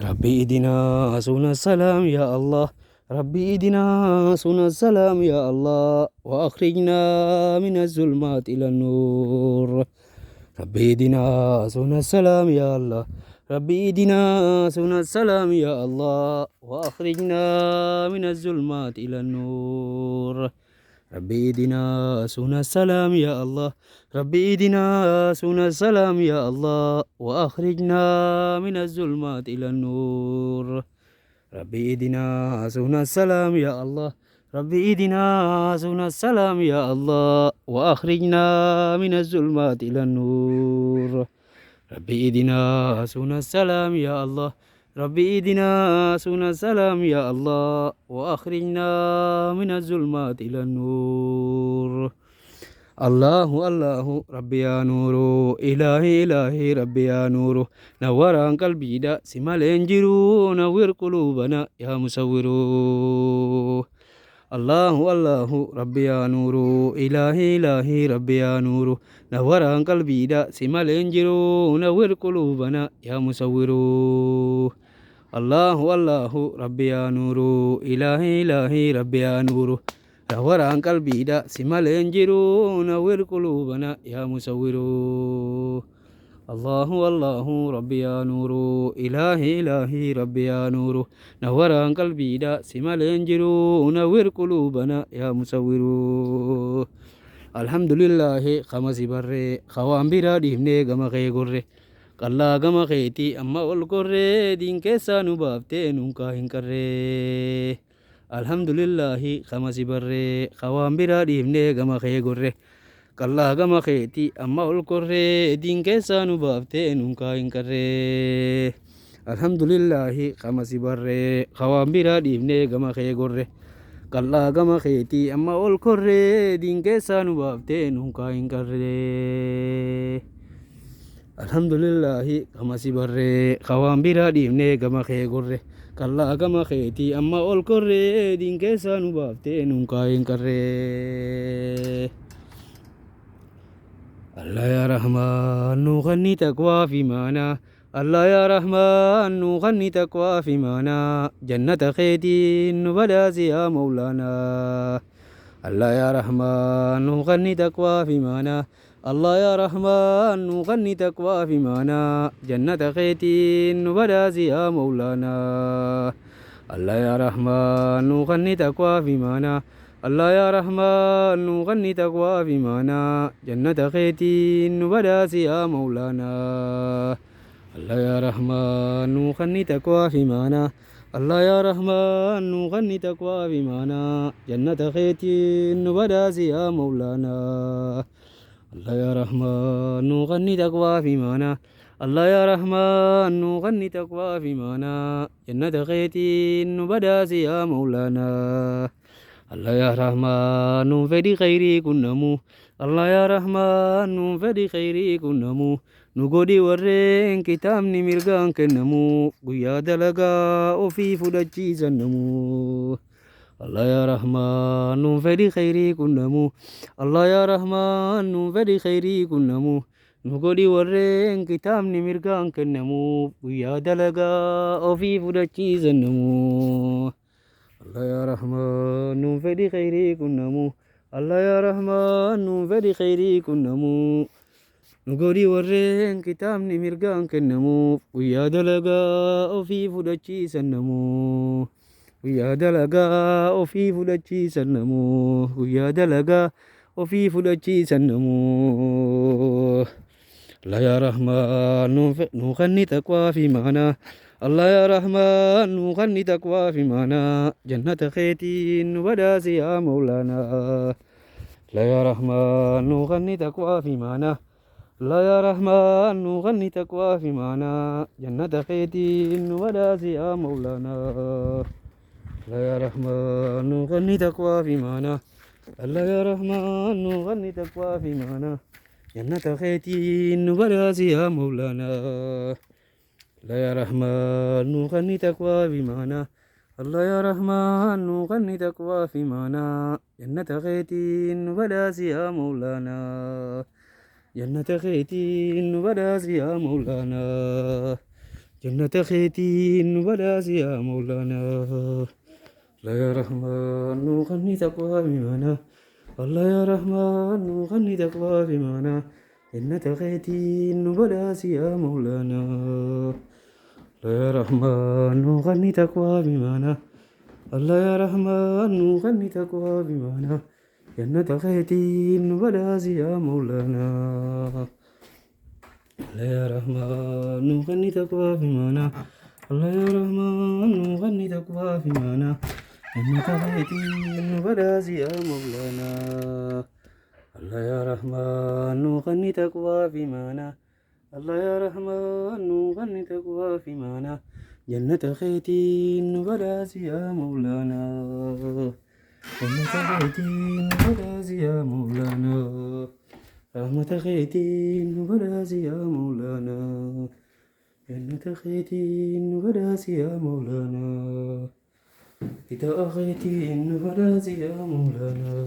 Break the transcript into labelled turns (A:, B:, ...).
A: ربي إدنا سنة السلام يا الله. ربي إدنا سنة السلام يا الله، وأخرجنا من الظلمات إلى النور. ربي إدنا سنة السلام يا الله. ربي إدنا سنة السلام يا الله، وأخرجنا من الظلمات إلى النور. ربي إدنا سنة السلام يا الله. ربي إدنا سنة السلام يا الله، وأخرجنا من الظلمات إلى النور. ربي إدنا سنة السلام يا الله. ربي إدنا سنة السلام يا الله، وأخرجنا من الظلمات إلى النور. ربي إدنا سنة السلام يا الله. ربي إدنا سنة السلام يا الله، وأخرجنا من الظلمات إلى النور. الله الله ربي يا نور، إلهي إلهي ربي يا نور، نور عن قلبي دا سمال انجرو، نور قلوبنا يا مسور. الله الله ربي يا نور، إلهي إلهي ربي يا نور، نور عن قلبي دا سمال انجرو، نور قلوبنا يا مسور. الله الله ربي يا نور، إلهي إلهي ربي يا نور، نور عن قلبي دا سمال انجرو، نور قلوبنا يا مسور. الله الله ربي يا نور، إلهي إلهي ربي يا نور، نور عن قلبي دا سمال انجرو، نور قلوبنا يا مسور. الحمد لله خمس بره خوان برا ديمني غما خي غره قلا غما خيتي أما أول كره دين كيسا نبابتي نونكا هنكره. الحمد لله خمس بره خوان برا ديمني غما خي غره قلا غما خيتي أما أول كره دين كيسا نبابتي نونكا هنكره. الحمد لله خمس بره خوان برا ديمني غما خي غره قلا غما خيتي أما أول كره دين كيسا نبابتي نونكا هنكره. الحمد لله خمس بره خوان برا ديمني غما خي غره قلا غما خيتي أما أول كره دين كيسا نبابتي نونكا هنكره. الله يا رحمن نغني تقوى في مانا، الله يا رحمن نغني تقوى في مانا، جنة خيتي نبدا يا مولانا. الله يا رحمن نغني تقوى في مانا، الله يا رحمن نغني تقوى في مانا، جنة خيتي نبدا يا مولانا. الله يا رحمن نغني تقوى في مانا، الله يا رحمن نغني تقوى في مانا، جنة خيتي نبدا يا مولانا. الله يا رحمن نغني تقوى في مانا، الله يا رحمن نغني تقوى في مانا، جنة خيتي نبدا يا مولانا. الله يا رحمن نغني تقوى في مانا، الله يا رحمن نغني تقوى في مانا، جنة خيتي نبدا يا مولانا. الله يا رحمن فدي خيري كنمو، الله يا رحمن فدي خيري كنمو، نغودي ورين كتاب نمرغان كنمو، قيا دلغا وفي فدجي سنمو. الله يا رحمن فدي خيري كنمو، الله يا رحمن فدي خيري كنمو، نغودي ورين كتاب نمرغان كنمو، قيا دلغا وفي فدجي سنمو. الله يا رحمن فدي خيري كنمو، الله يا رحمن فدي خيري كنمو، نغوري ورين كتاب نمرغان كنمو، ويا دلغا وفي فدجي سنمو. ويا دلغا وفي فدجي سنمو، ويا دلغا وفي فدجي سنمو. الله يا رحمن نغني تقوى في معنى، الله يا رحمن نغني تقوى في معنى، جنة خيتي نبدا يا مولانا. الله يا رحمن نغني تقوى في معنى، الله يا رحمن نغني تقوى في معنى، جنة خيتي نبدا يا مولانا. الله يا رحمن نغني تقوى في معنى، الله يا رحمن نغني تقوى في معنى، جنة خيتي نبدا يا مولانا. الله يا رحمن نغني تقوى بمعنى، الله يا رحمن نغني تقوى في معنى، جنة خيتي نبدا يا مولانا. جنة خيتي نبدا يا مولانا. جنة خيتي نبلاز يا مولانا الله يا رحمن نغني تقوى بمانا الله يا رحمن نغني تقوى بمانا جنة خيتي نبلاز يا مولانا الله يا رحمن نغني تقوى بمانا الله يا رحمن نغني تقوى بمانا جنة خيتي نبلاز يا مولانا الله يا رحمن نغني تقوى بمانا الله يا رحمن نغني تقوى بمانا جنة خيتي نبلاز يا مولانا الله يا رحمن نغني تقوى بمانا الله يا رحمن نغني تقوى بمانا جنة خيتي نبلاز يا مولانا جنة خيتي نبلاز يا مولانا رحمة خيتي نبلاز يا مولانا جنة خيتي نبلاز يا مولانا إذا أخيتي نبلاز يا مولانا